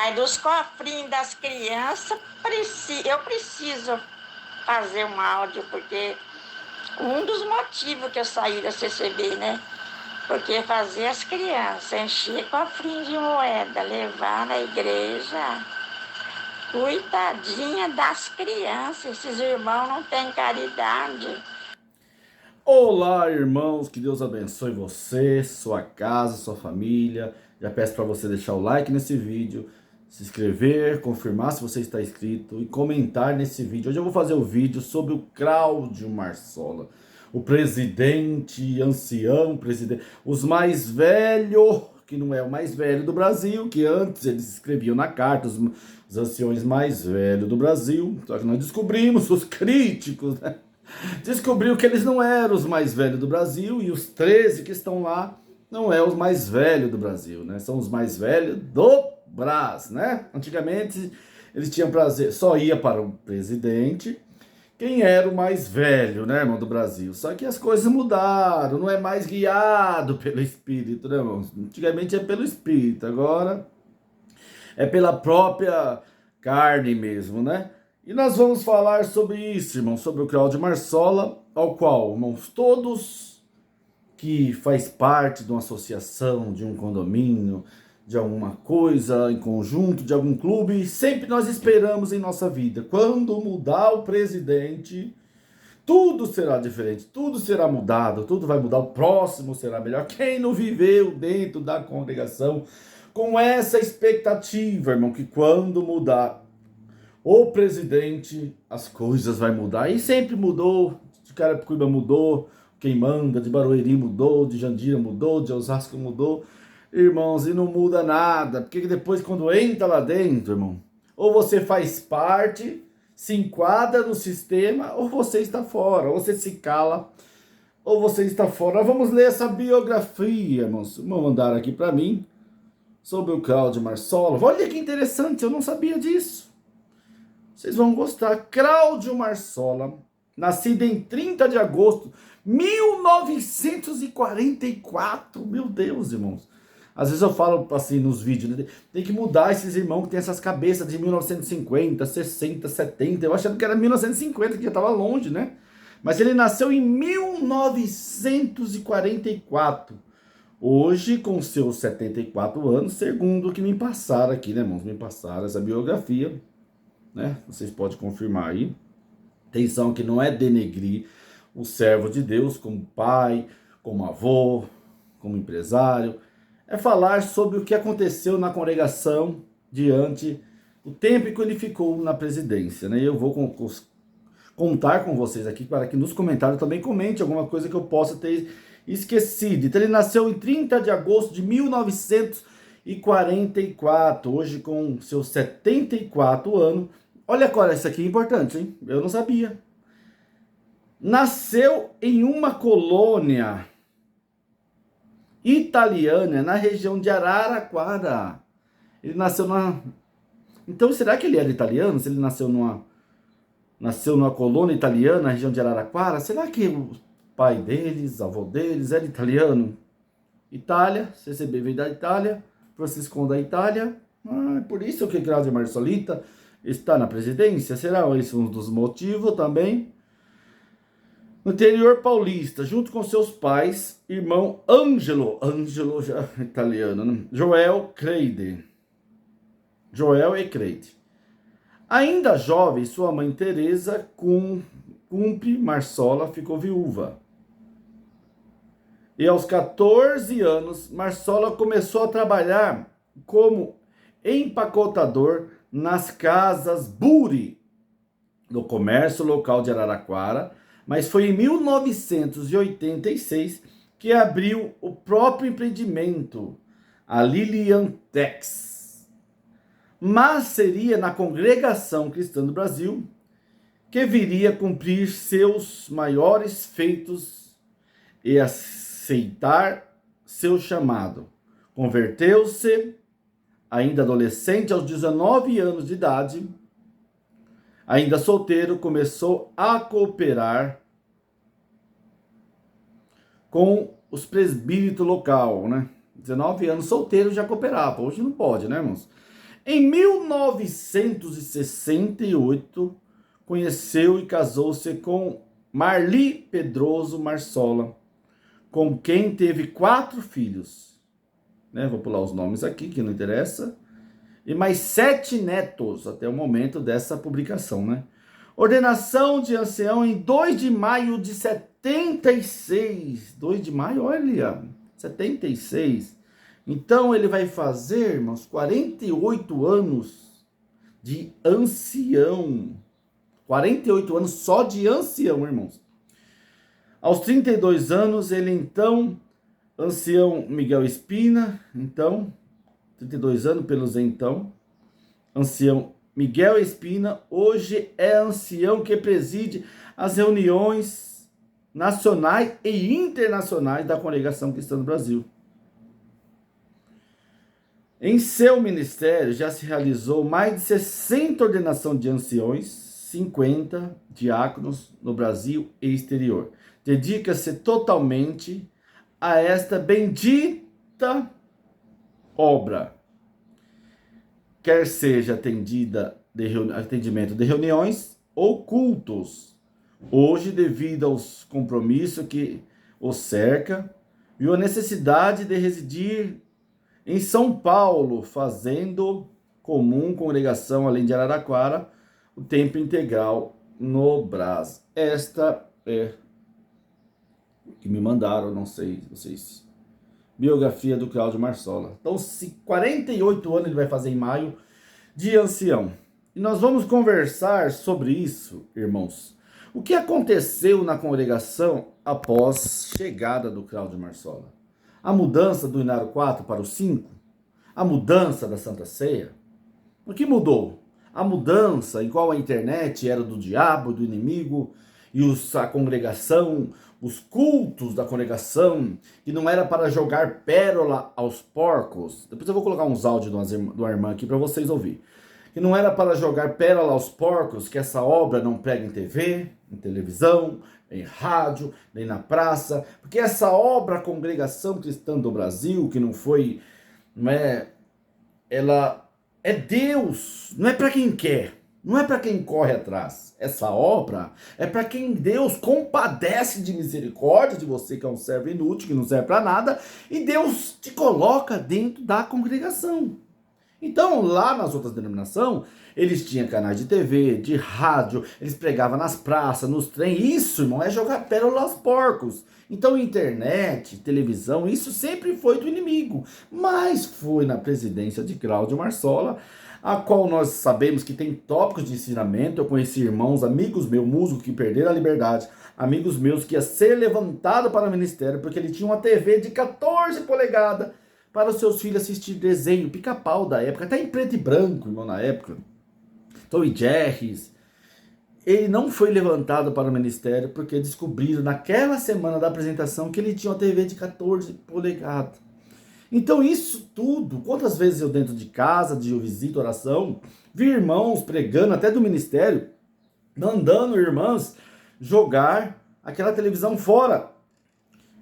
Aí dos cofrinhos das crianças, eu preciso fazer um áudio, porque um dos motivos que eu saí da CCB, né? Porque fazer as crianças encher cofrinho de moeda, levar na igreja, coitadinha das crianças, esses irmãos não têm caridade. Olá, irmãos, que Deus abençoe você, sua casa, sua família. Já peço para você deixar o like nesse vídeo, se inscrever, confirmar se você está inscrito e comentar nesse vídeo. Hoje eu vou fazer o vídeo sobre o Cláudio Marsola, o presidente ancião, os mais velho, que não é o mais velho do Brasil, que antes eles escreviam na carta, os anciões mais velhos do Brasil. Só que nós descobrimos, os críticos, né? Descobriu que eles não eram os mais velhos do Brasil e os 13 que estão lá não é os mais velhos do Brasil, né? São os mais velhos do Brás, né? Antigamente eles tinham prazer, só ia para o presidente quem era o mais velho, né, irmão, do Brasil. Só que as coisas mudaram, não é mais guiado pelo Espírito, né, irmão? Antigamente é pelo Espírito, agora é pela própria carne mesmo, né? E nós vamos falar sobre isso, irmão, sobre o Cláudio Marsola, ao qual, irmãos, todos que faz parte de uma associação, de um condomínio, de alguma coisa em conjunto, de algum clube, sempre nós esperamos em nossa vida. Quando mudar o presidente, tudo será diferente, tudo será mudado, tudo vai mudar, o próximo será melhor. Quem não viveu dentro da congregação com essa expectativa, irmão, que quando mudar o presidente, as coisas vai mudar. E sempre mudou. De Carapicuíba mudou. Quem manda, de Barueri mudou, de Jandira mudou, de Osasco mudou. Irmãos, e não muda nada. Porque depois, quando entra lá dentro, irmão, ou você faz parte, se enquadra no sistema, ou você está fora. Ou você se cala, ou você está fora. Vamos ler essa biografia, irmãos. Vão mandar aqui para mim sobre o Cláudio Marsola. Olha que interessante, eu não sabia disso. Vocês vão gostar. Cláudio Marsola, nascido em 30 de agosto de 1944. Meu Deus, irmãos. Às vezes eu falo assim nos vídeos, né? Tem que mudar esses irmãos que tem essas cabeças de 1950, 60, 70. Eu achando que era 1950, que já estava longe, né? Mas ele nasceu em 1944. Hoje, com seus 74 anos, segundo o que me passaram aqui, né, irmãos? Me passaram essa biografia, né? Vocês podem confirmar aí. Atenção que não é denegrir o servo de Deus como pai, como avô, como empresário. É falar sobre o que aconteceu na congregação diante do tempo que ele ficou na presidência, né? Eu vou contar com vocês aqui para que nos comentários também comente alguma coisa que eu possa ter esquecido. Então ele nasceu em 30 de agosto de 1944, hoje com seus 74 anos. Olha agora, isso aqui é importante, hein? Eu não sabia. Nasceu em uma colônia italiana na região de Araraquara. Ele nasceu na... Então, será que ele era italiano? Se ele nasceu numa colônia italiana na região de Araraquara, será que o pai deles, avô deles, era italiano? Itália, CCB veio da Itália, Franciscão da Itália. Por isso que Cláudio Marsolita está na presidência? Será esse um dos motivos também? No interior paulista, junto com seus pais, irmão Ângelo já é italiano, né? Joel e Creide. Ainda jovem, sua mãe Teresa Cumpre Marsola ficou viúva. E aos 14 anos, Marsola começou a trabalhar como empacotador nas casas Buri, no comércio local de Araraquara, mas foi em 1986 que abriu o próprio empreendimento, a Lilian Tex. Mas seria na Congregação Cristã do Brasil que viria cumprir seus maiores feitos e aceitar seu chamado. Converteu-se, ainda adolescente, aos 19 anos de idade. Ainda solteiro, começou a cooperar com os presbíteros local, né? 19 anos solteiro já cooperava, hoje não pode, né, irmãos? Em 1968, conheceu e casou-se com Marli Pedroso Marsola, com quem teve 4 filhos. Né? Vou pular os nomes aqui, que não interessa. E mais 7 netos até o momento dessa publicação, né? Ordenação de ancião em 2 de maio de 76. 2 de maio, olha, 76. Então ele vai fazer, irmãos, 48 anos de ancião. 48 anos só de ancião, irmãos. Aos 32 anos, ele então, ancião Miguel Espina, então, 32 anos pelos então, ancião Miguel Espina, hoje é ancião que preside as reuniões nacionais e internacionais da Congregação Cristã do Brasil. Em seu ministério já se realizou mais de 60 ordenações de anciões, 50 diáconos no Brasil e exterior. Dedica-se totalmente a esta bendita obra, quer seja atendimento de reuniões ou cultos. Hoje, devido aos compromissos que o cerca, viu a necessidade de residir em São Paulo, fazendo comum congregação, além de Araraquara, o tempo integral no Brás. Esta é que me mandaram, não sei vocês, biografia do Cláudio Marsola. Então, 48 anos ele vai fazer em maio de ancião. E nós vamos conversar sobre isso, irmãos. O que aconteceu na congregação após chegada do Cláudio Marsola? A mudança do Inário 4 para o 5? A mudança da Santa Ceia? O que mudou? A mudança em qual a internet era do diabo, do inimigo, e a congregação, os cultos da congregação, que não era para jogar pérola aos porcos. Depois eu vou colocar uns áudios de uma irmã aqui para vocês ouvirem. Que não era para jogar pérola aos porcos, que essa obra não prega em TV, em televisão, em rádio, nem na praça, porque essa obra, a Congregação Cristã do Brasil, que não foi, ela é Deus, não é para quem quer, não é para quem corre atrás. Essa obra é para quem Deus compadece de misericórdia de você, que é um servo inútil, que não serve para nada, e Deus te coloca dentro da congregação. Então, lá nas outras denominações, eles tinham canais de TV, de rádio, eles pregavam nas praças, nos trens. Isso, irmão, é jogar pérola aos porcos. Então, internet, televisão, isso sempre foi do inimigo. Mas foi na presidência de Cláudio Marsola, a qual nós sabemos que tem tópicos de ensinamento. Eu conheci irmãos, amigos meus, músicos que perderam a liberdade, amigos meus que ia ser levantado para o ministério, porque ele tinha uma TV de 14 polegadas, para os seus filhos assistir desenho, pica-pau da época, até em preto e branco, irmão, na época. Tom e Jerry. Ele não foi levantado para o ministério porque descobriram naquela semana da apresentação que ele tinha uma TV de 14 polegadas. Então isso tudo, quantas vezes eu dentro de casa, de visita, oração, vi irmãos pregando até do ministério, mandando irmãs jogar aquela televisão fora.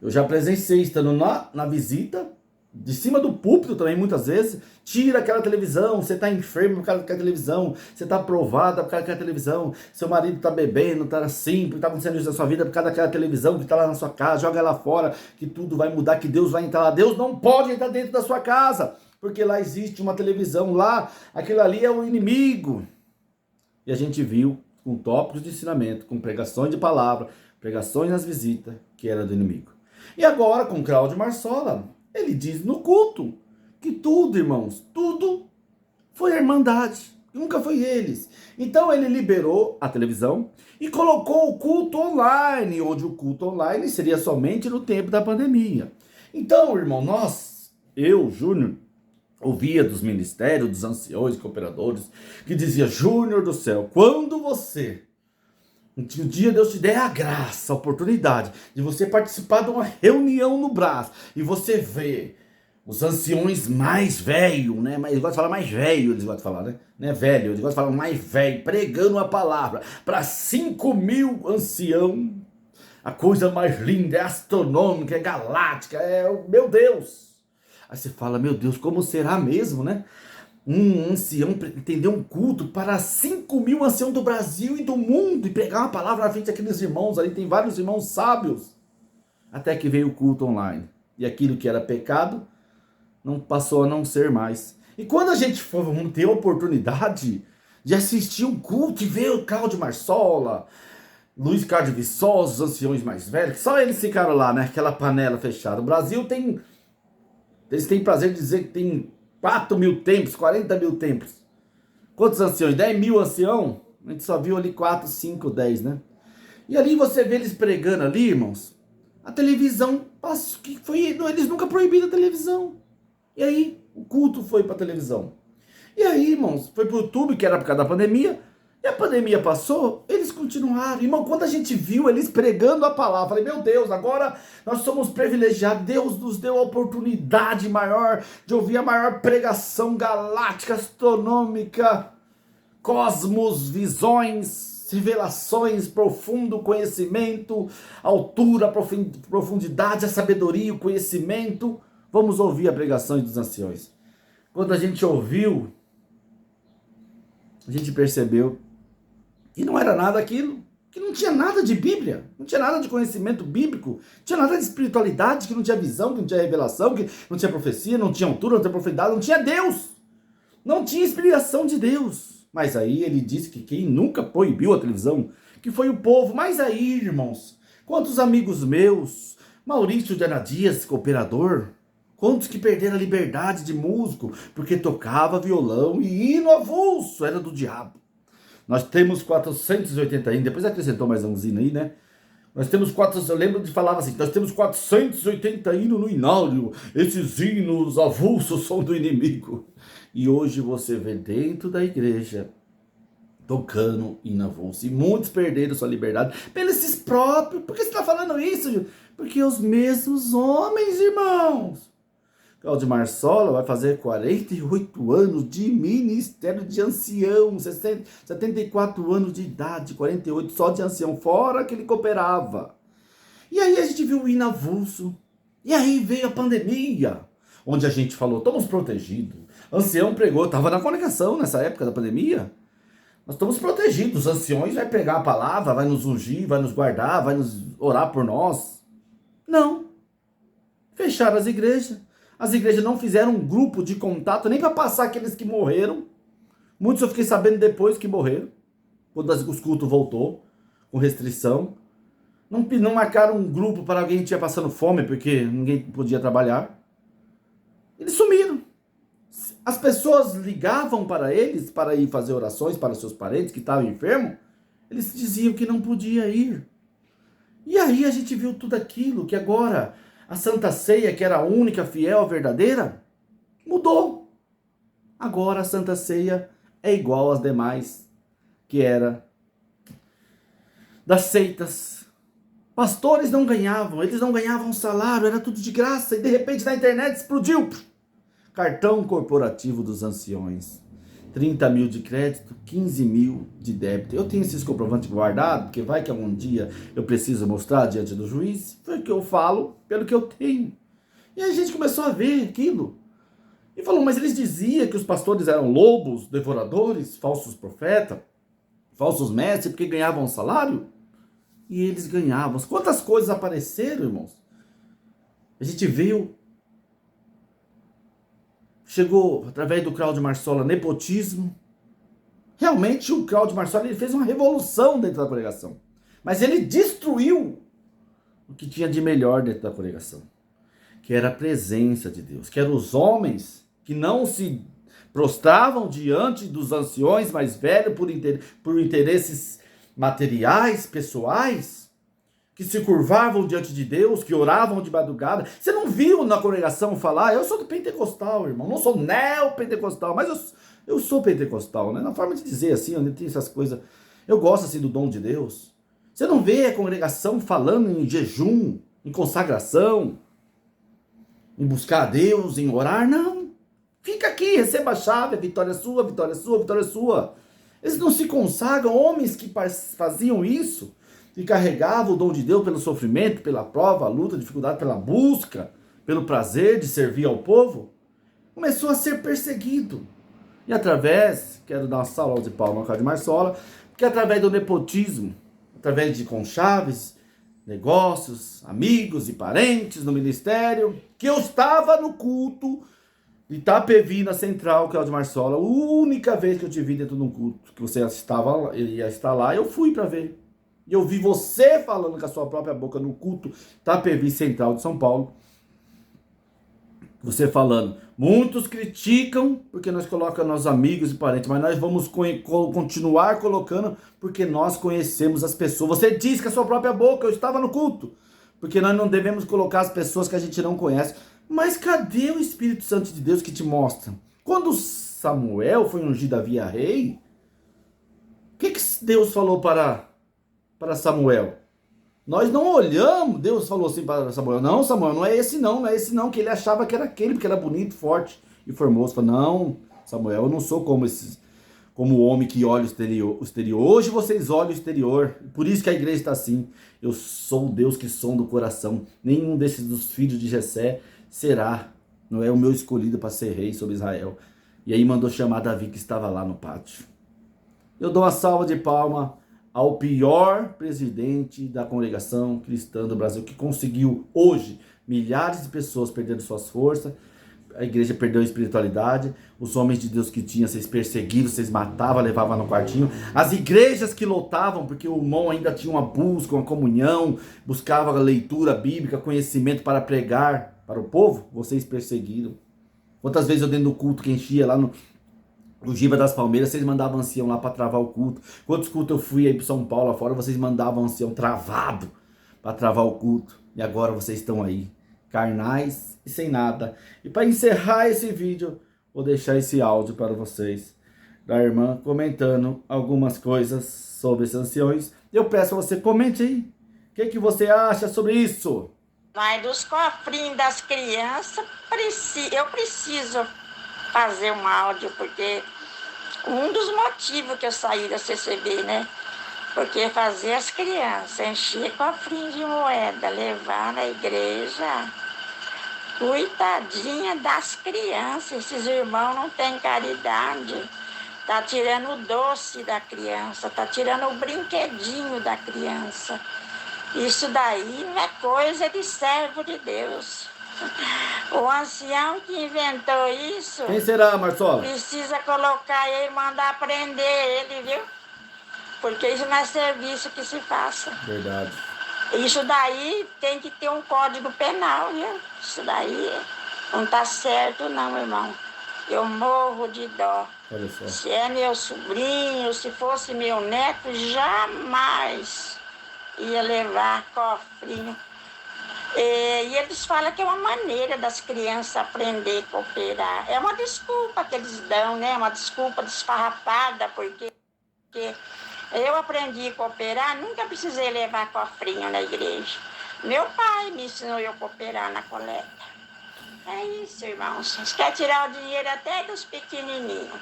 Eu já presenciei estando na visita, de cima do púlpito também, muitas vezes, tira aquela televisão, você está enfermo por causa daquela televisão, você está aprovada por causa daquela televisão, seu marido está bebendo, está assim, está acontecendo isso na sua vida por causa daquela televisão que está lá na sua casa, joga ela fora, que tudo vai mudar, que Deus vai entrar lá. Deus não pode entrar dentro da sua casa, porque lá existe uma televisão, lá, aquilo ali é o inimigo. E a gente viu com tópicos de ensinamento, com pregações de palavra, pregações nas visitas, que era do inimigo. E agora, com Cláudio Marsola, ele diz no culto que tudo, irmãos, tudo foi a Irmandade, nunca foi eles. Então ele liberou a televisão e colocou o culto online, onde o culto online seria somente no tempo da pandemia. Então, irmão, eu, Júnior, ouvia dos ministérios, dos anciões, cooperadores, que dizia: Júnior do céu, quando você... um dia Deus te der a graça, a oportunidade de você participar de uma reunião no Brás e você vê os anciões mais velhos, né? Mas eles gostam de falar mais velho, eles gostam de falar, né? Não é velho, eles gostam de falar mais velho, pregando a palavra para 5.000 anciãos. A coisa mais linda, é astronômica, é galáctica, meu Deus. Aí você fala: meu Deus, como será mesmo, né? um ancião entender um culto para 5.000 anciãos do Brasil e do mundo e pregar uma palavra na frente daqueles irmãos ali. Tem vários irmãos sábios. Até que veio o culto online. E aquilo que era pecado não passou a não ser mais. E quando a gente for ter a oportunidade de assistir um culto e ver o Cláudio Marsola, Luiz Carlos Viçosa, os anciões mais velhos, que só eles ficaram lá, né? Aquela panela fechada. O Brasil tem... Eles têm prazer de dizer que tem 4.000 templos, 40.000 templos. Quantos anciões? 10.000 ancião? A gente só viu ali 4, 5, 10, né? E ali você vê eles pregando ali, irmãos. A televisão passou, que foi, eles nunca proibiram a televisão. E aí o culto foi para a televisão. E aí, irmãos, foi para o YouTube, que era por causa da pandemia. E a pandemia passou, eles continuaram. Irmão, quando a gente viu eles pregando a palavra, falei, meu Deus, agora nós somos privilegiados. Deus nos deu a oportunidade maior de ouvir a maior pregação galáctica, astronômica, cosmos, visões, revelações, profundo conhecimento, altura, profundidade, a sabedoria, o conhecimento. Vamos ouvir a pregação dos anciões. Quando a gente ouviu, a gente percebeu que não era nada aquilo, que não tinha nada de Bíblia, não tinha nada de conhecimento bíblico, não tinha nada de espiritualidade, que não tinha visão, que não tinha revelação, que não tinha profecia, não tinha altura, não tinha profundidade, não tinha Deus, não tinha inspiração de Deus. Mas aí ele disse que quem nunca proibiu a televisão, que foi o povo. Mas aí, irmãos, quantos amigos meus, Maurício de Anadias, cooperador, quantos que perderam a liberdade de músico, porque tocava violão e hino avulso, era do diabo. Nós temos 480 hinos, depois acrescentou mais uns hinos aí, né? Nós temos 400, eu lembro de falar assim, nós temos 480 hinos no inário, esses hinos avulsos são do inimigo. E hoje você vê dentro da igreja tocando hino avulso. E muitos perderam sua liberdade pelos próprios. Por que você está falando isso? Porque os mesmos homens, irmãos. Cláudio Marsola vai fazer 48 anos de ministério de ancião, 74 anos de idade, 48 só de ancião, fora que ele cooperava. E aí a gente viu o hino avulso. E aí veio a pandemia, onde a gente falou, estamos protegidos. Ancião pregou, estava na congregação nessa época da pandemia. Nós estamos protegidos, os anciões vai pregar a palavra, vai nos ungir, vai nos guardar, vai nos orar por nós. Não. Fecharam as igrejas. As igrejas não fizeram um grupo de contato, nem para passar aqueles que morreram. Muitos eu fiquei sabendo depois que morreram, quando os cultos voltou, com restrição. Não marcaram um grupo para alguém que tinha passando fome, porque ninguém podia trabalhar. Eles sumiram. As pessoas ligavam para eles, para ir fazer orações para seus parentes que estavam enfermos. Eles diziam que não podia ir. E aí a gente viu tudo aquilo, que agora a Santa Ceia, que era a única, fiel, verdadeira, mudou. Agora a Santa Ceia é igual às demais, que era das seitas. Pastores não ganhavam, eles não ganhavam salário, era tudo de graça. E de repente na internet explodiu. Cartão corporativo dos anciões. 30 mil de crédito, 15 mil de débito. Eu tenho esses comprovantes guardados, porque vai que algum dia eu preciso mostrar diante do juiz. Foi o que eu falo, pelo que eu tenho. E aí a gente começou a ver aquilo. E falou, mas eles diziam que os pastores eram lobos, devoradores, falsos profetas, falsos mestres, porque ganhavam salário. E eles ganhavam. Quantas coisas apareceram, irmãos? A gente viu. Chegou, através do Cláudio Marsola, nepotismo. Realmente o Cláudio Marsola ele fez uma revolução dentro da congregação. Mas ele destruiu o que tinha de melhor dentro da congregação. Que era a presença de Deus. Que eram os homens que não se prostravam diante dos anciões mais velhos por interesses materiais, pessoais. Que se curvavam diante de Deus, que oravam de madrugada. Você não viu na congregação falar, eu sou do pentecostal, irmão, não sou neopentecostal, mas eu sou pentecostal, né? Na forma de dizer assim, eu tenho essas coisas, eu gosto assim do dom de Deus. Você não vê a congregação falando em jejum, em consagração, em buscar a Deus, em orar, não. Fica aqui, receba a chave, a vitória é sua, a vitória é sua, a vitória é sua. Eles não se consagram, homens que faziam isso, e carregava o dom de Deus pelo sofrimento, pela prova, a luta, a dificuldade, pela busca, pelo prazer de servir ao povo, começou a ser perseguido. E através, quero dar uma salva de palma ao Cláudio Marsola, porque através do nepotismo, através de conchaves, negócios, amigos e parentes no ministério, que eu estava no culto de Itapevi, na Central, Cláudio Marsola, a única vez que eu te vi dentro de um culto, que você ia estar lá, eu fui para ver. E eu vi você falando com a sua própria boca no culto Itapevi Central de São Paulo. Você falando, muitos criticam porque nós colocamos nossos amigos e parentes, mas nós vamos continuar colocando porque nós conhecemos as pessoas. Você disse com a sua própria boca, eu estava no culto, porque nós não devemos colocar as pessoas que a gente não conhece. Mas cadê o Espírito Santo de Deus que te mostra? Quando Samuel foi ungido a via rei, o que Deus falou para Samuel? Nós não olhamos, Deus falou assim para Samuel, não Samuel, não é esse não, que ele achava que era aquele, porque era bonito, forte e formoso. Falou, não, Samuel, eu não sou como o homem que olha o exterior. Hoje vocês olham o exterior, por isso que a igreja está assim. Eu sou o Deus que sonda o coração. Nenhum dos filhos de Jessé será, não é o meu escolhido para ser rei sobre Israel. E aí mandou chamar Davi, que estava lá no pátio. Eu dou uma salva de palma ao pior presidente da congregação cristã do Brasil, que conseguiu hoje milhares de pessoas perdendo suas forças, a igreja perdeu a espiritualidade, os homens de Deus que tinham, vocês perseguiram, vocês matavam, levavam no quartinho, as igrejas que lotavam, porque o irmão ainda tinha uma busca, uma comunhão, buscava leitura bíblica, conhecimento para pregar para o povo, vocês perseguiram. Quantas vezes eu dentro do culto que enchia lá no Giba das Palmeiras, vocês mandavam ancião lá para travar o culto. Quantos cultos eu fui aí para São Paulo afora, vocês mandavam ancião travado para travar o culto. E agora vocês estão aí, carnais e sem nada. E para encerrar esse vídeo, vou deixar esse áudio para vocês, da irmã comentando algumas coisas sobre esses anciões. Eu peço a você, comente aí. O que você acha sobre isso? Mas dos cofrinhos das crianças, eu preciso fazer um áudio, porque um dos motivos que eu saí da CCB, né? Porque fazer as crianças encher cofrinho de moeda, levar na igreja, coitadinha das crianças, esses irmãos não têm caridade, tá tirando o doce da criança, tá tirando o brinquedinho da criança. Isso daí não é coisa de servo de Deus. O ancião que inventou isso... Quem será, Marsola? Precisa colocar ele e mandar prender ele, viu? Porque isso não é serviço que se faça. Verdade. Isso daí tem que ter um código penal, viu? Isso daí não tá certo não, irmão. Eu morro de dó. Olha só. Se é meu sobrinho, se fosse meu neto, jamais ia levar cofrinho. E eles falam que é uma maneira das crianças aprender a cooperar. É uma desculpa que eles dão, né? Uma desculpa desfarrapada, porque eu aprendi a cooperar, nunca precisei levar cofrinho na igreja. Meu pai me ensinou eu a cooperar na coleta. É isso, irmãos. Vocês querem tirar o dinheiro até dos pequenininhos.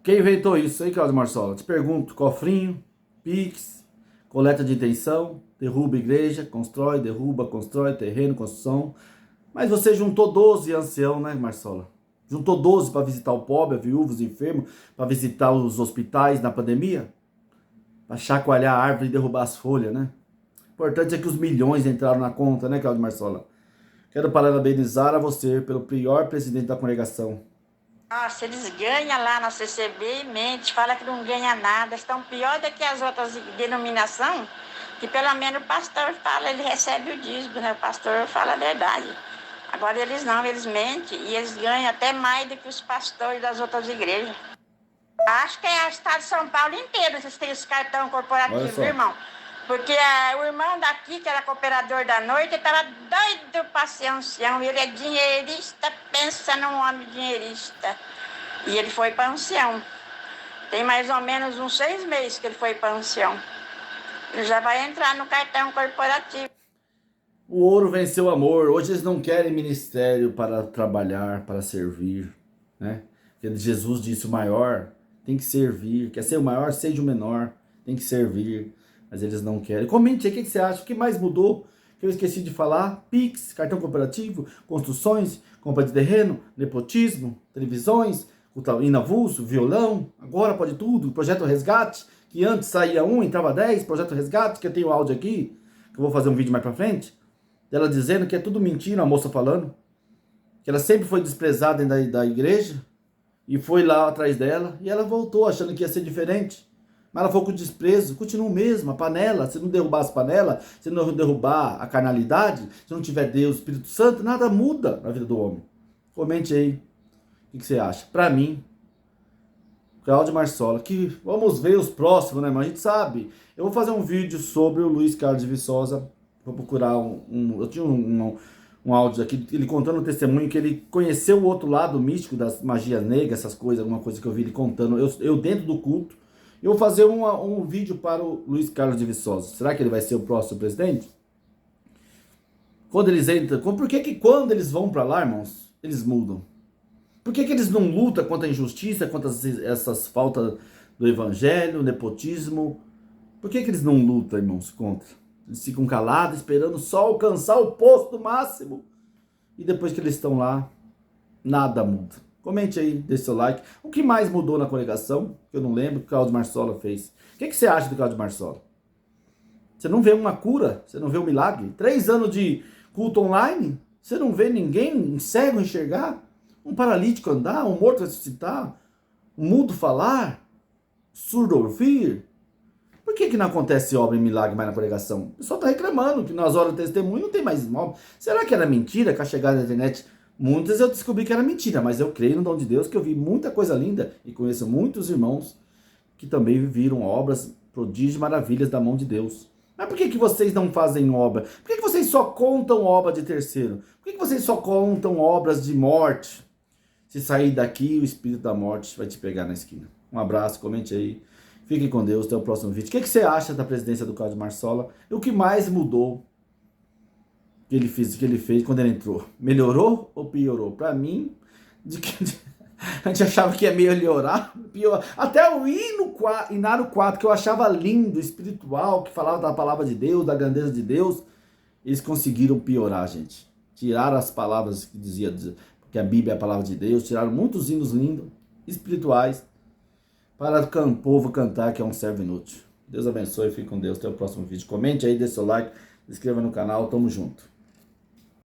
Quem inventou isso aí, Cláudio Marsola? Te pergunto, cofrinho, Pix, coleta de intenção, derruba igreja, constrói, derruba, constrói, terreno, construção. Mas você juntou 12 anciãos, né, Marsola? Juntou 12 para visitar o pobre, a viúva, os enfermos, para visitar os hospitais na pandemia? Para chacoalhar a árvore e derrubar as folhas, né? O importante é que os milhões entraram na conta, né, Cláudio Marsola? Quero parabenizar a você pelo pior presidente da congregação. Nossa, eles ganham lá na CCB e mente, fala que não ganha nada, estão pior do que as outras denominações, que pelo menos o pastor fala, ele recebe o dízimo, né? O pastor fala a verdade. Agora eles não, eles mentem e eles ganham até mais do que os pastores das outras igrejas. Acho que é o estado de São Paulo inteiro, vocês têm os cartão corporativo, irmão. Porque o irmão daqui, que era cooperador da noite, estava doido para ser ancião. Ele é dinheirista, pensa num homem dinheirista. E ele foi para ancião. Tem mais ou menos uns 6 meses que ele foi para ancião. Ele já vai entrar no cartão corporativo. O ouro venceu o amor. Hoje eles não querem ministério para trabalhar, para servir, né? Porque Jesus disse, o maior tem que servir. Quer ser o maior, seja o menor. Tem que servir. Mas eles não querem. Comente aí o que você acha. O que mais mudou? que eu esqueci de falar: Pix, cartão corporativo, construções, compra de terreno, nepotismo, televisões, inavulso, violão, agora pode tudo, projeto resgate, que antes saía 1, entrava 10, projeto resgate, que eu tenho áudio aqui, que eu vou fazer um vídeo mais pra frente, dela dizendo que é tudo mentira, a moça falando, que ela sempre foi desprezada da igreja, e foi lá atrás dela, e ela voltou achando que ia ser diferente. Mas ela foi com desprezo, continua o mesmo, a panela, se não derrubar as panelas, se não derrubar a carnalidade, se não tiver Deus, Espírito Santo, nada muda na vida do homem. Comente aí, o que você acha? Pra mim, Cláudio Marsola, que vamos ver os próximos, né, mas a gente sabe. Eu vou fazer um vídeo sobre o Luiz Carlos de Viçosa, vou procurar eu tinha um áudio aqui, ele contando um testemunho que ele conheceu o outro lado místico das magias negras, essas coisas, alguma coisa que eu vi ele contando, eu dentro do culto. Eu vou fazer um vídeo para o Luiz Carlos de Viçosa. Será que ele vai ser o próximo presidente? Quando eles entram, por que quando eles vão para lá, irmãos, eles mudam? Por que eles não lutam contra a injustiça, contra essas faltas do evangelho, nepotismo? Por que eles não lutam, irmãos, contra? Eles ficam calados, esperando só alcançar o posto máximo. E depois que eles estão lá, nada muda. Comente aí, deixe seu like. O que mais mudou na congregação? Que eu não lembro, que o Cláudio Marsola fez. O que você acha do Cláudio Marsola? Você não vê uma cura? Você não vê um milagre? 3 anos de culto online? Você não vê ninguém cego enxergar? Um paralítico andar? Um morto ressuscitar? Um mudo falar? Surdo ouvir? Por que não acontece obra e milagre mais na congregação? O pessoal está reclamando que nas horas do testemunho não tem mais imóvel. Será que era mentira com a chegada da internet? Muitas eu descobri que era mentira, mas eu creio no dom de Deus, que eu vi muita coisa linda e conheço muitos irmãos que também viram obras, prodígios e maravilhas da mão de Deus. Mas por que vocês não fazem obra? Por que vocês só contam obra de terceiro? Por que vocês só contam obras de morte? Se sair daqui, o espírito da morte vai te pegar na esquina. Um abraço, comente aí. Fiquem com Deus, até o próximo vídeo. O que você acha da presidência do Cláudio Marsola? E o que mais mudou que ele fez quando ele entrou? Melhorou ou piorou? Para mim, a gente achava que ia melhorar, pior. Até o Inário 4, que eu achava lindo, espiritual, que falava da palavra de Deus, da grandeza de Deus, eles conseguiram piorar, gente. Tiraram as palavras que dizia que a Bíblia é a palavra de Deus, tiraram muitos hinos lindos, espirituais, para o povo cantar que é um servo inútil. Deus abençoe, fique com Deus, até o próximo vídeo. Comente aí, dê seu like, se inscreva no canal, tamo junto.